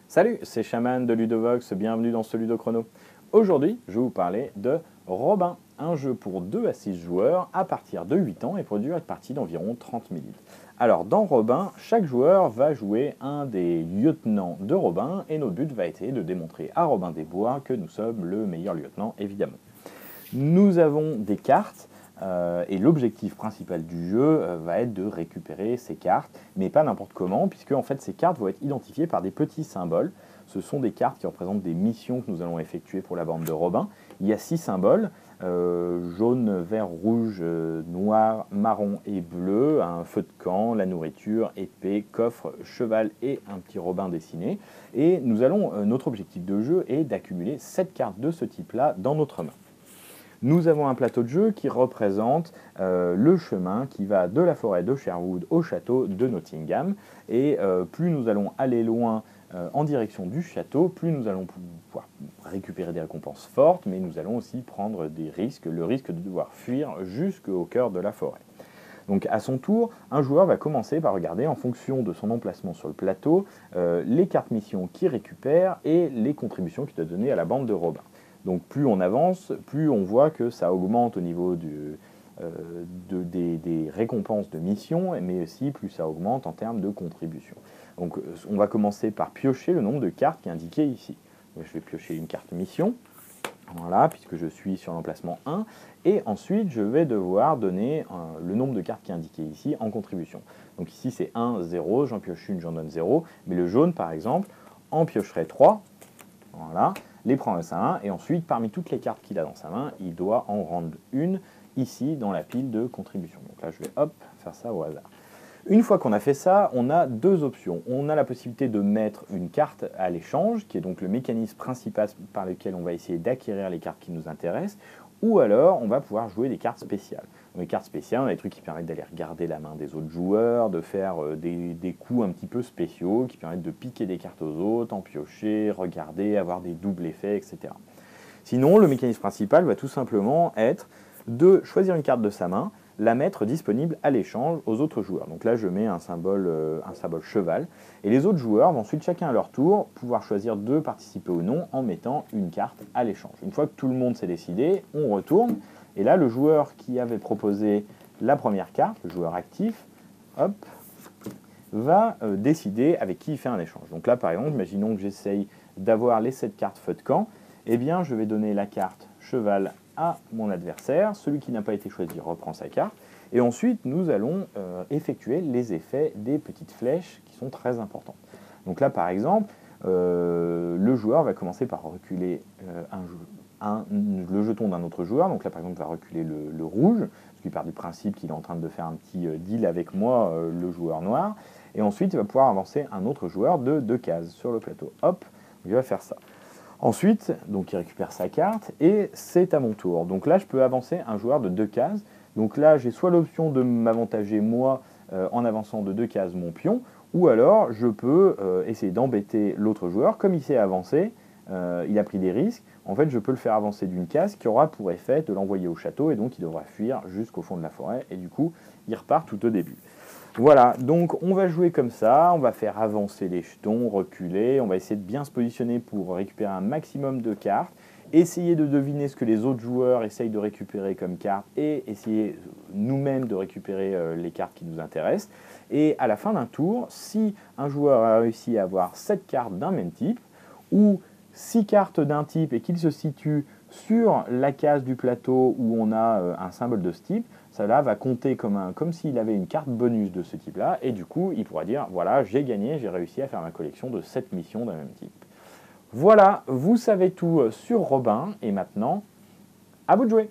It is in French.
Salut, c'est Shaman de Ludovox, bienvenue dans ce Ludochrono. Aujourd'hui, je vais vous parler de Robin, un jeu pour 2 à 6 joueurs à partir de 8 ans et pour une durée de partie d'environ 30 minutes. Alors dans Robin, chaque joueur va jouer un des lieutenants de Robin et notre but va être de démontrer à Robin des Bois que nous sommes le meilleur lieutenant évidemment. Nous avons des cartes et l'objectif principal du jeu va être de récupérer ces cartes, mais pas n'importe comment, puisque en fait ces cartes vont être identifiées par des petits symboles. Ce sont des cartes qui représentent des missions que nous allons effectuer pour la bande de Robin. Il y a 6 symboles, jaune, vert, rouge, noir, marron et bleu, un feu de camp, la nourriture, épée, coffre, cheval et un petit Robin dessiné. Et nous allons, notre objectif de jeu est d'accumuler 7 cartes de ce type-là dans notre main. Nous avons un plateau de jeu qui représente le chemin qui va de la forêt de Sherwood au château de Nottingham. Et plus nous allons aller loin en direction du château, plus nous allons pouvoir récupérer des récompenses fortes, mais nous allons aussi prendre des risques, le risque de devoir fuir jusqu'au cœur de la forêt. Donc à son tour, un joueur va commencer par regarder en fonction de son emplacement sur le plateau les cartes missions qu'il récupère et les contributions qu'il doit donner à la bande de Robin. Donc plus on avance, plus on voit que ça augmente au niveau des récompenses de mission, mais aussi plus ça augmente en termes de contribution. Donc on va commencer par piocher le nombre de cartes qui est indiqué ici. Donc, je vais piocher une carte mission, voilà, puisque je suis sur l'emplacement 1, et ensuite je vais devoir donner le nombre de cartes qui est indiqué ici en contribution. Donc ici c'est 1, 0, j'en pioche une, j'en donne 0, mais le jaune par exemple en piocherait 3, voilà, les prend à sa main, et ensuite, parmi toutes les cartes qu'il a dans sa main, il doit en rendre une ici dans la pile de contribution. Donc là, je vais hop, faire ça au hasard. Une fois qu'on a fait ça, on a deux options. On a la possibilité de mettre une carte à l'échange, qui est donc le mécanisme principal par lequel on va essayer d'acquérir les cartes qui nous intéressent, ou alors on va pouvoir jouer des cartes spéciales. Les cartes spéciales, on a des trucs qui permettent d'aller regarder la main des autres joueurs, de faire des coups un petit peu spéciaux, qui permettent de piquer des cartes aux autres, en piocher, regarder, avoir des doubles effets, etc. Sinon, le mécanisme principal va tout simplement être de choisir une carte de sa main, la mettre disponible à l'échange aux autres joueurs. Donc là, je mets un symbole cheval, et les autres joueurs vont ensuite, chacun à leur tour, pouvoir choisir de participer ou non en mettant une carte à l'échange. Une fois que tout le monde s'est décidé, on retourne, et là, le joueur qui avait proposé la première carte, le joueur actif, hop, va décider avec qui il fait un échange. Donc là, par exemple, imaginons que j'essaye d'avoir les 7 cartes feu de camp, eh bien, je vais donner la carte cheval à mon adversaire. Celui qui n'a pas été choisi reprend sa carte. Et ensuite, nous allons effectuer les effets des petites flèches qui sont très importants. Donc là, par exemple, le joueur va commencer par reculer le jeton d'un autre joueur. Donc là, par exemple, va reculer le rouge, parce qu'il part du principe qu'il est en train de faire un petit deal avec moi, le joueur noir. Et ensuite, il va pouvoir avancer un autre joueur de 2 cases sur le plateau. Hop, il va faire ça. Ensuite, donc il récupère sa carte et c'est à mon tour. Donc là, je peux avancer un joueur de 2 cases. Donc là, j'ai soit l'option de m'avantager moi en avançant de 2 cases mon pion, ou alors je peux essayer d'embêter l'autre joueur. Comme il s'est avancé, il a pris des risques. En fait, je peux le faire avancer d'une case qui aura pour effet de l'envoyer au château et donc il devra fuir jusqu'au fond de la forêt et du coup, il repart tout au début. Voilà, donc on va jouer comme ça, on va faire avancer les jetons, reculer, on va essayer de bien se positionner pour récupérer un maximum de cartes, essayer de deviner ce que les autres joueurs essayent de récupérer comme cartes et essayer nous-mêmes de récupérer les cartes qui nous intéressent. Et à la fin d'un tour, si un joueur a réussi à avoir 7 cartes d'un même type, ou 6 cartes d'un type et qu'il se situe sur la case du plateau où on a un symbole de ce type, cela va compter comme s'il avait une carte bonus de ce type-là, et du coup, il pourra dire, voilà, j'ai gagné, j'ai réussi à faire ma collection de 7 missions d'un même type. Voilà, vous savez tout sur Robin, et maintenant, à vous de jouer!